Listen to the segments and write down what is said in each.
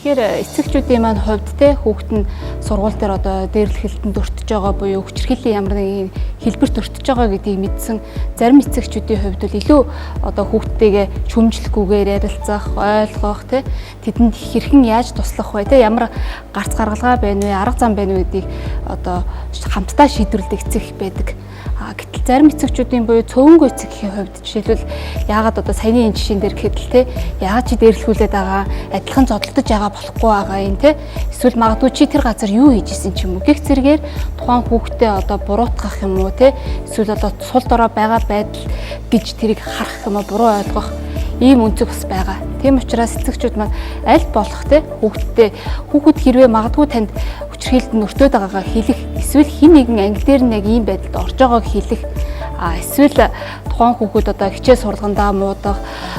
Тэгэхээр эцэгчүүдийн маань хувьд те хүүхэд нь сургууль дээр одоо дээрлэхэлтэнд өртөж байгаа буюу хүчирхийллийн ямар нэгэн хэлбэрт өртөж байгаа гэдгийг мэдсэн зарим эцэгчүүдийн хувьд бол илүү одоо хүүхдтэйгээ шүмжлэхгүйгээр ярилцах, ойлгох те тэдэнд хэрхэн яаж туслах вэ те ямар гарц гаргалгаа байна вэ, арга зам байна вэ гэдгийг одоо хамтдаа шийдвэрлэдэг эцэг байдаг. Гэтэл зарим эцэгчүүдийн буюу цөөнгүй эцэгхийн хувьд жишээлбэл яагаад одоо саяны энэ жишээн дээр гэхэд л те яагаад чи дээрлэхүүлээд байгаа адилхан зодтолдож байгаа болохгүй байгаа юм те эсвэл магадгүй чи тэр газар юу хийж исэн ч юм уу гэх зэрэгээр тухайн хүүхдээ одоо буруутгах юм уу те эсвэл одоо сул дорой байгаа байдал гэж тэрийг харах юм уу буруу ойлгох ийм үнцэг бас байгаа. Тийм учраас эцэгчүүд маань аль болох те хүүхэд хэрвээ магадгүй танд хүчирхийлэлд өртөөд байгаагаа хэлэх эсвэл хин нэгэн англи дээр нэг ийм байдалд орж байгааг хэлэх эсвэл тухайн хүүхэд одоо хичээл сургандаа муудах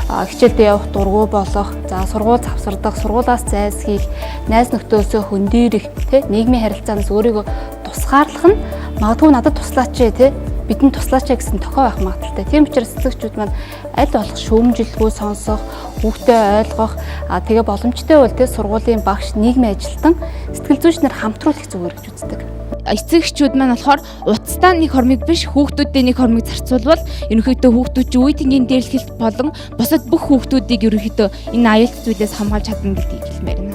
хичээлдээ явах дургүй болох за сургууль завсардах сургуулаас зайлсхийх найз нөхдөдөөсөө хөндөрөх те нийгмийн харилцаанаас өөрийгөө тусгаарлах нь магадгүй надад туслаач те бидэнд туслаач гэсэн тохио байх магадaltaй. Тийм учраас эцэгчүүд маань аль болох шүүмжилгүй сонсох, хүүхдээ ойлгох, тэгээ боломжтой бол тэ сургуулийн багш, нийгмийн ажилтан, сэтгэл зүйч нар хамтруулах зүгээр гэж үздэг. Эцэгчүүд маань болохоор утастай нэг хормыг биш хүүхдүүдийн нэг хормыг зарцуулбал ерөнхийдөө хүүхдүүд чинь үе тэнгийн дээрлэхэлт болон бусад бүх хүүхдүүдийг ерөнхийдөө энэ аюулт зүйлээс хамгаалж чадна гэдгийг хэлмээр байна.